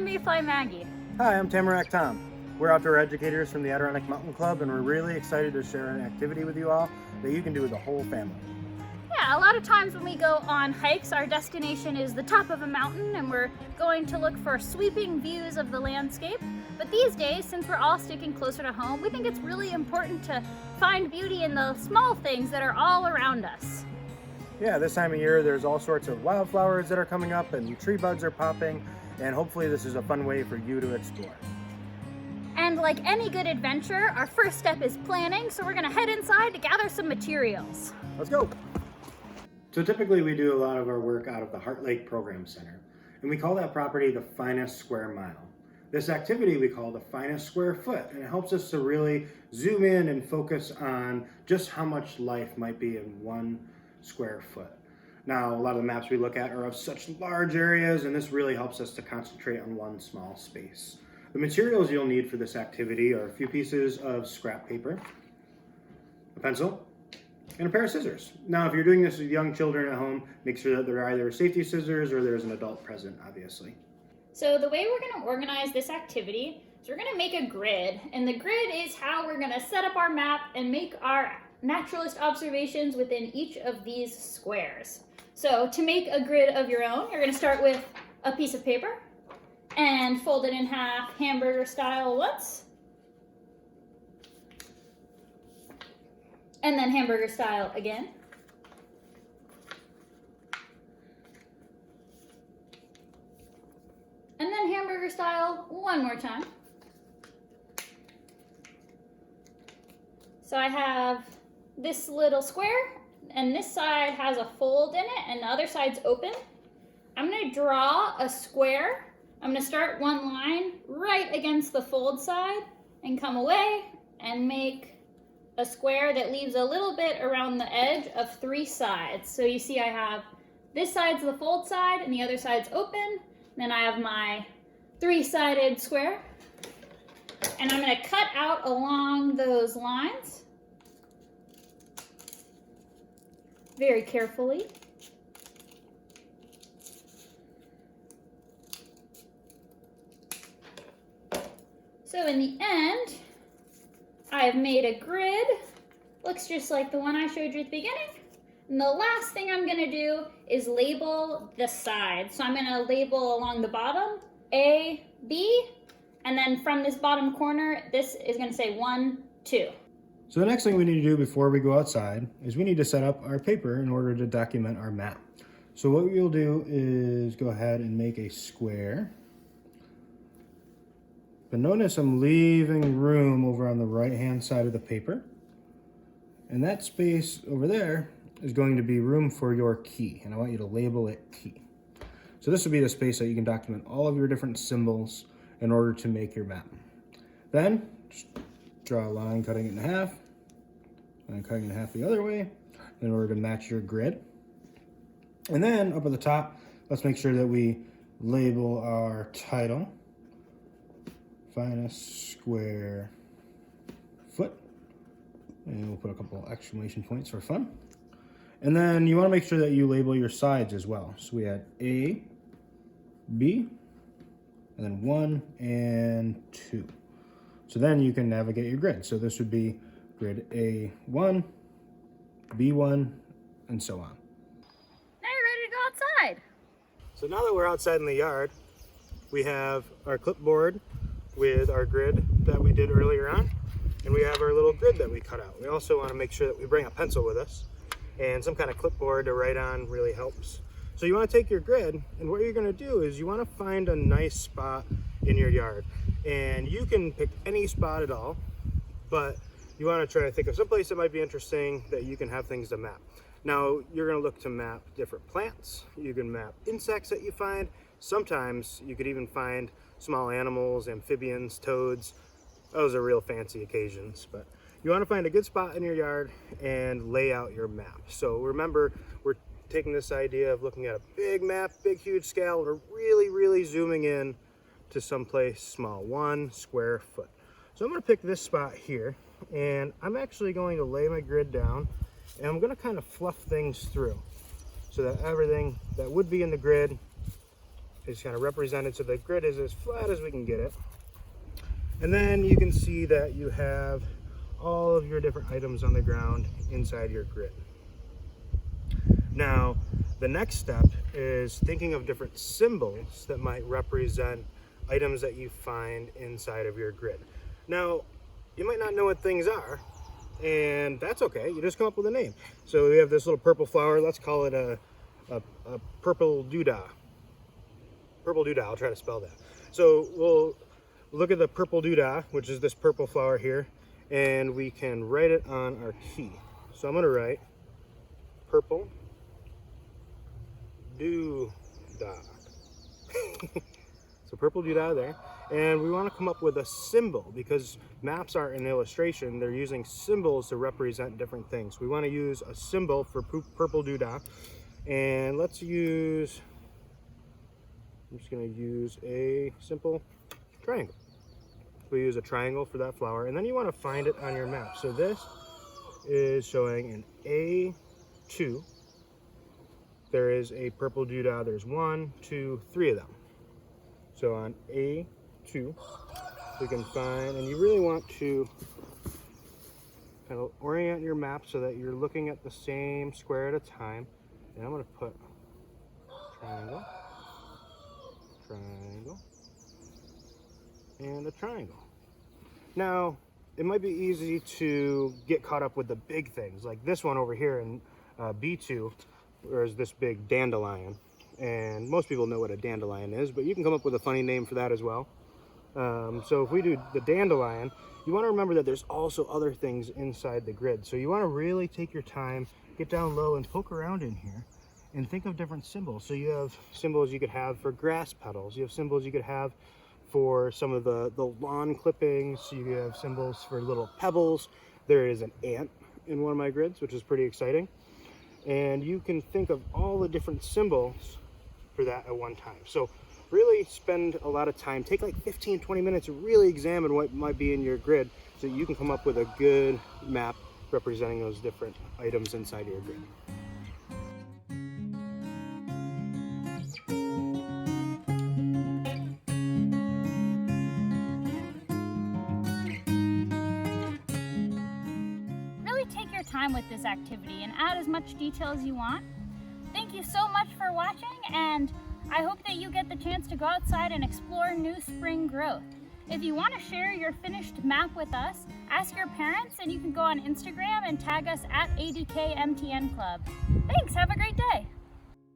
I'm Mayfly Maggie. Hi, I'm Tamarack Tom. We're outdoor educators from the Adirondack Mountain Club, and we're really excited to share an activity with you all that you can do with the whole family. Yeah, a lot of times when we go on hikes, our destination is the top of a mountain and we're going to look for sweeping views of the landscape. But these days, since we're all sticking closer to home, we think it's really important to find beauty in the small things that are all around us. Yeah, this time of year there's all sorts of wildflowers that are coming up and tree buds are popping, and hopefully this is a fun way for you to explore. And like any good adventure, our first step is planning, so we're gonna head inside to gather some materials. Let's go! So typically we do a lot of our work out of the Heart Lake Program Center, and we call that property the finest square mile. This activity we call the finest square foot, and it helps us to really zoom in and focus on just how much life might be in one square foot. Now, a lot of the maps we look at are of such large areas, and this really helps us to concentrate on one small space. The materials you'll need for this activity are a few pieces of scrap paper, a pencil, and a pair of scissors. Now, if you're doing this with young children at home, make sure that there are either safety scissors or there's an adult present, obviously. So the way we're gonna organize this activity is we're gonna make a grid, and the grid is how we're gonna set up our map and make our naturalist observations within each of these squares. So to make a grid of your own, you're gonna start with a piece of paper and fold it in half hamburger style once, and then hamburger style again. And then hamburger style one more time. So I have this little square, and this side has a fold in it, and the other side's open. I'm gonna draw a square. I'm gonna start one line right against the fold side and come away and make a square that leaves a little bit around the edge of three sides. So you see I have this side's the fold side and the other side's open. Then I have my three-sided square, and I'm gonna cut out along those lines very carefully. So in the end, I have made a grid. Looks just like the one I showed you at the beginning. And the last thing I'm gonna do is label the sides. So I'm gonna label along the bottom, A, B, and then from this bottom corner, this is gonna say 1, 2. So the next thing we need to do before we go outside is we need to set up our paper in order to document our map. So what we'll do is go ahead and make a square. But notice I'm leaving room over on the right-hand side of the paper. And that space over there is going to be room for your key, and I want you to label it key. So this will be the space that you can document all of your different symbols in order to make your map. Then, just draw a line cutting it in half, and cutting it in half the other way in order to match your grid. And then up at the top, let's make sure that we label our title, finest square foot, and we'll put a couple exclamation points for fun. And then you want to make sure that you label your sides as well. So we had A, B, and then 1 and 2. So then you can navigate your grid. So this would be grid A1, B1, and so on. Now you're ready to go outside. So now that we're outside in the yard, we have our clipboard with our grid that we did earlier on, and we have our little grid that we cut out. We also want to make sure that we bring a pencil with us, and some kind of clipboard to write on really helps. So you want to take your grid, and what you're going to do is you want to find a nice spot in your yard, and you can pick any spot at all, but you want to try to think of some place that might be interesting that you can have things to map. Now you're going to look to map different plants, you can map insects that you find, sometimes you could even find small animals, amphibians, toads. Those are real fancy occasions, but you want to find a good spot in your yard and lay out your map. So remember, we're taking this idea of looking at a big map, big huge scale, we're really zooming in to someplace small, 1 square foot. So I'm going to pick this spot here, and I'm actually going to lay my grid down, and I'm going to kind of fluff things through so that everything that would be in the grid It's kind of represented so the grid is as flat as we can get it. And then you can see that you have all of your different items on the ground inside your grid. Now, the next step is thinking of different symbols that might represent items that you find inside of your grid. Now, you might not know what things are, and that's okay. You just come up with a name. So we have this little purple flower. Let's call it a purple doodah. Purple doodah, I'll try to spell that. So we'll look at the purple doodah, which is this purple flower here, and we can write it on our key. So I'm gonna write purple doodah. So purple doodah there. And we want to come up with a symbol because maps are an illustration. They're using symbols to represent different things. We want to use a symbol for purple doodah. And let's use, I'm just going to use a simple triangle. We use a triangle for that flower. And then you want to find it on your map. So this is showing an A2. There is a purple doodah. There's 1, 2, 3 of them. So on A2, we can find, and you really want to kind of orient your map so that you're looking at the same square at a time. And I'm going to put triangle, triangle, and a triangle. Now, it might be easy to get caught up with the big things, like this one over here in B2, there's this big dandelion. And most people know what a dandelion is, but you can come up with a funny name for that as well. So if we do the dandelion, you want to remember that there's also other things inside the grid. So you want to really take your time, get down low and poke around in here and think of different symbols. So you have symbols you could have for grass petals. You have symbols you could have for some of the lawn clippings. You have symbols for little pebbles. There is an ant in one of my grids, which is pretty exciting. And you can think of all the different symbols for that at one time. So really spend a lot of time, take like 15-20 minutes to really examine what might be in your grid so you can come up with a good map representing those different items inside your grid. Really take your time with this activity and add as much detail as you want. Thank you so much for watching, and I hope that you get the chance to go outside and explore new spring growth. If you want to share your finished map with us, ask your parents, and you can go on Instagram and tag us at ADKMTN Club. Thanks, have a great day.